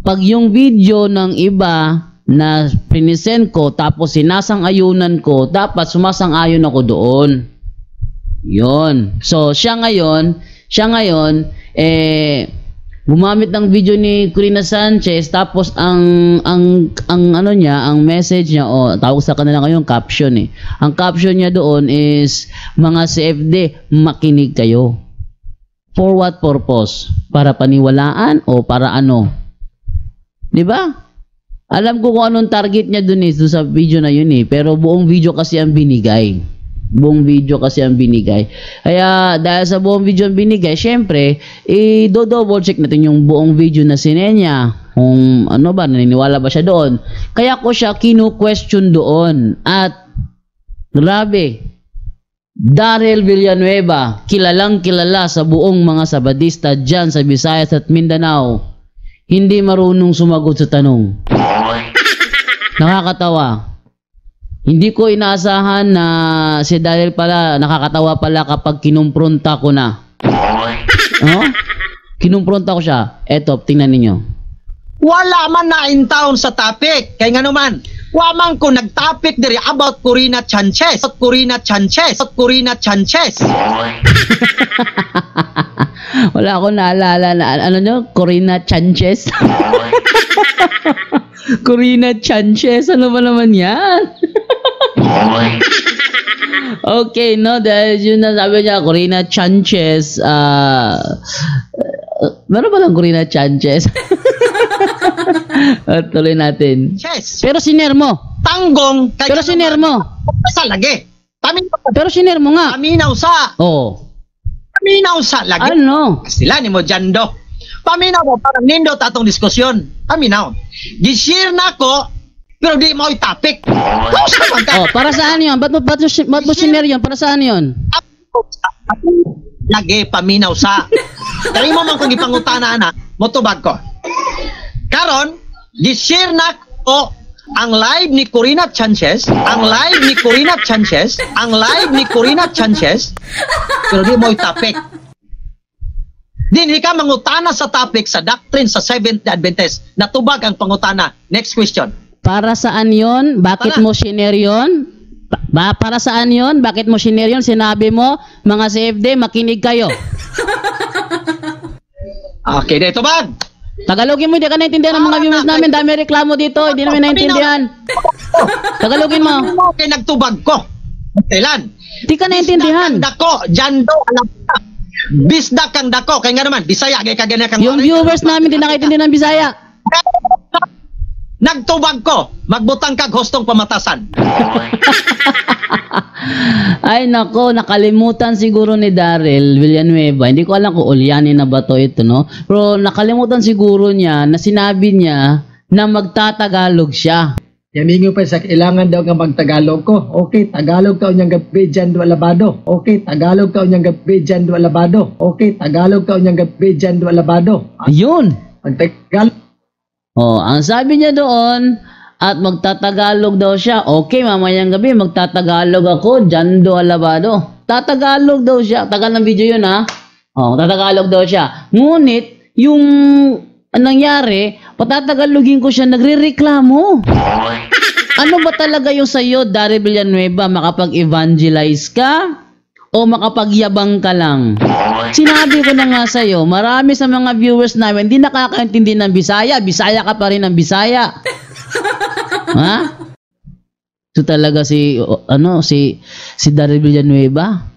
pag yung video ng iba na pinisend ko tapos sinasang-ayunan ko, dapat sumasang-ayon ako doon. Yun. So, siya ngayon, gumamit ng video ni Corina Sanchez, tapos ang ano niya, ang message niya, tawag sa kanila ngayon caption eh. Ang caption niya doon is, mga CFD, makinig kayo. For what purpose? Para paniwalaan o para ano? 'Di ba? Alam ko kung anong target niya doon eh, sa video na yun eh, pero buong video kasi ang binigay. Kaya dahil sa buong video ang binigay, syempre, do-double check natin yung buong video na sinenya. Kung ano ba, naniniwala ba siya doon. Kaya ko siya kinu-question doon. At grabe, Daryl Villanueva, kilalang kilala sa buong mga Sabadista dyan sa Visayas at Mindanao, hindi marunong sumagot sa tanong. Nakakatawa. Hindi ko inaasahan na si Daryl pala, nakakatawa pala kapag kinumpronta ko na. Kinumpronta ko siya. Eto, tingnan ninyo. Wala man na in town sa topic. Kaya nga naman, wamang ko nag-topic diri about Corina Sanchez. Wala akong naalala na, ano nyo? Corina Sanchez? Corina Sanchez, ano ba naman yan? Okay, no, dahil yun na sabi niya, Corina Sanchez, meron ba lang Corina Sanchez? Tuloy natin. Pero siner mo. Tanggong. Pero siner mo. Sa lagi. Pero siner mo nga. Paminaw sa. Paminaw sa lagi. Ano? Sila ni mo jando. Paminaw mo, parang nindot atong diskusyon. Paminaw. Gishare na ko, pero di mo i-topic. Para saan yun? Ba't mo sinare yun? Para saan yun? Lagi paminaw sa. Kaya mo man kung ipangutana na, motubag ko. Karon, gishare na ko ang live ni Corina Sanchez, pero di mo i-topic. Hindi ka mangutana sa topic sa doctrine sa Seventh-day Adventist. Natubag ang pangutana. Next question. Para saan yon? Bakit mo shinare yun? Para saan yon? Bakit mo shinare yun? Sinabi mo, mga CFD, makinig kayo. Okay, dito ba? Tagalogin mo, hindi ka naintindihan ng mga viewers namin. Dami reklamo dito, hindi namin naintindihan. Tagalogin mo. Okay, nagtubag ko. Kailan? Hindi ka naintindihan. Dako, jando, alam ka. Bisda kang dako, kaya nga naman, Bisaya, kaya kagana kang... Yung viewers namin, hindi nakaintindihan ng Bisaya. Nagtubag ko, magbutang kag hustong pamatasan. Ay nako, nakalimutan siguro ni Daryl Villanueva. Hindi ko alam kung ulyanin na ba to ito, no? Pero nakalimutan siguro niya na sinabi niya na magtatagalog siya. Yamingo pa sa kailangan daw nga magtagalog ko. Okay, Tagalog ka unyang gabi dyan do alabado. Okay, Tagalog ka unyang gabi dyan do alabado. Okay, Tagalog ka unyang gabi dyan do alabado. Ayun. Magtagalog. Ang sabi niya doon, at magtatagalog daw siya. Okay, mamayang gabi, magtatagalog ako, dyan do alabado. Tatagalog daw siya. Tagal ng video yun, ha? Tatagalog daw siya. Ngunit, yung nangyari, patatagalogin ko siya, nagre-reklamo. Ano ba talaga yung sa'yo, Daryl Villanueva? Makapag-evangelize ka? O makapagyabang ka lang? Sinabi ko na nga sa'yo, marami sa mga viewers namin hindi nakakaintindi ng Bisaya. Bisaya ka pa rin ng Bisaya. Ha? Ito talaga si Daryl Villanueva.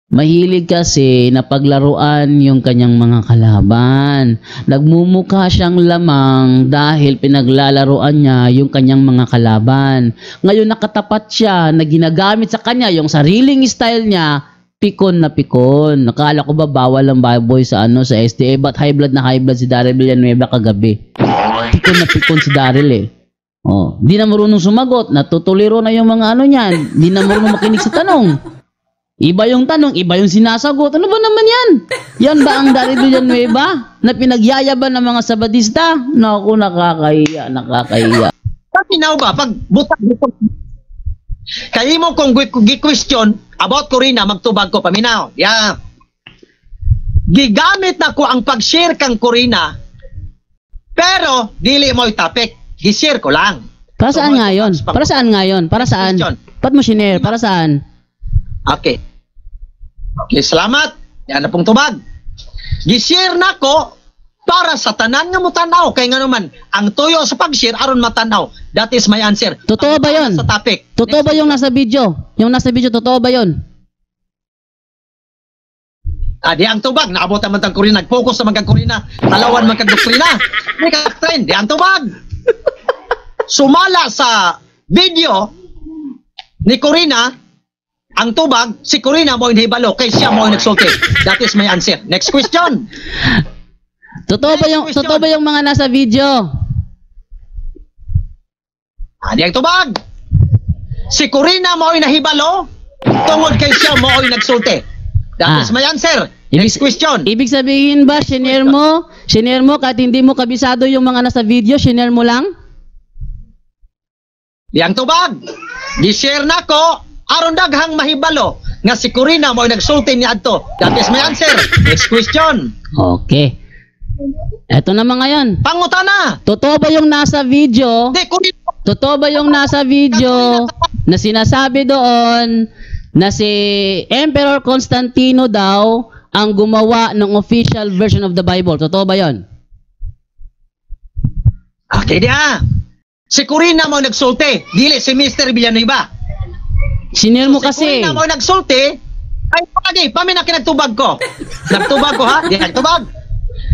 Mahilig kasi na paglaruan yung kanyang mga kalaban. Nagmumukha siyang lamang dahil pinaglalaruan niya yung kanyang mga kalaban. Ngayon nakatapat siya na ginagamit sa kanya yung sariling style niya, pikon na pikon. Nakala ko ba bawal ang baboy sa sa STA, but high blood si Daryl Villanueva kagabi. Pikon na pikon si Daryl eh. Di na marunong sumagot, natutuliro na yung mga niyan. Di na marunong makinig sa tanong. Iba yung tanong, iba yung sinasagot. Ano ba naman yan? Yan ba ang Daryl Villanueva na pinagyayaban ng mga Sabadista? Naku, nakakahiya. Paminaw ba? Pag butang kayo mo kung gi-question about Corina, magtubag ko, paminaw. Gigamit na ko ang pag-share kang Corina Pero, dili mo yung topic. Gi-share ko lang. Para So, saan mo nga yun? ito, Para saan nga yun? Para saan? Question. Ba't mo shinare? Para saan? Okay. Okay, salamat. Yan na pong tubag. Gi-share na ko para sa tanan nga mo tanaw. Kaya nga naman, ang tuyo sa pag-share, aron matanaw. That is my answer. Totoo ba yun? Sa topic. Totoo ba yung nasa video? Yung nasa video, totoo ba yun? Di ang tubag. Naabot naman tang Kurina. Nag-focus naman kang Kurina. Talawan man kang doktrina. Di ka trend. Di ang tubag. Sumala sa video ni Kurina, ang tubag, si Kurina mo inhibalo, kay siya mo nagsulti. That is my answer. Next question. Totoo ba yung mga nasa video? Di ang tubag. Si Kurina mo nahibalo, tungod kay siya mo nagsulti. That is my answer. Next question. Ibig sabihin ba, shinare mo kahit hindi mo kabisado yung mga nasa video, shinare mo lang? Di ang tubag. Di-share na ko, aron daghang mahibalo, nga si Kurina mo nagsulti ni Adto. That is my answer. Next question. Okay. Eto naman ngayon. Pangutana. Totoo ba yung nasa video? Di, Kurina. Totoo ba yung nasa video na sinasabi doon na si Emperor Constantino daw ang gumawa ng official version of the Bible? Totoo ba yon? Okay dia. Si Kurina mo nagsulti, dili si Mr. Villanueva. Sinare mo Si kasi. Kurina mo nagsulti, ay pagi, pamin na kinagtubag ko. Nagtubag ko ha? Di nagtubag.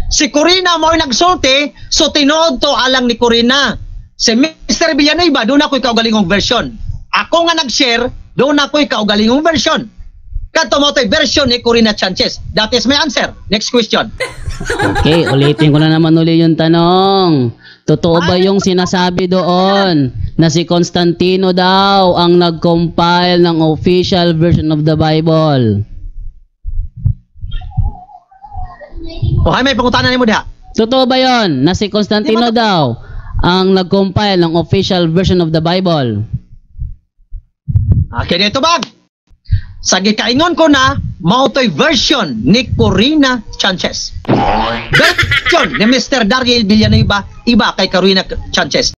Si Kurina mo nagsulti, so tinuod to alang ni Kurina. Si Mr. Villanueva, doon ako'y kaugalingong version. Ako nga nag-share, doon ako'y kaugalingong version. Kanto mo to'y version ni Corina Sanchez. That is my answer. Next question. Okay, ulitin ko na naman uli yung tanong. Totoo ba yung sinasabi doon na si Constantino daw ang nag-compile ng official version of the Bible? Hay may pangutanan nimo diha. Totoo ba yon na si Constantino daw ang nag-compile ng official version of the Bible? Okay, dito bag. Sa gikaingon ko na, mao to'y version ni Corina Sanchez. Version ni Mr. Daryl Villanueva, iba kay Corina Sanchez.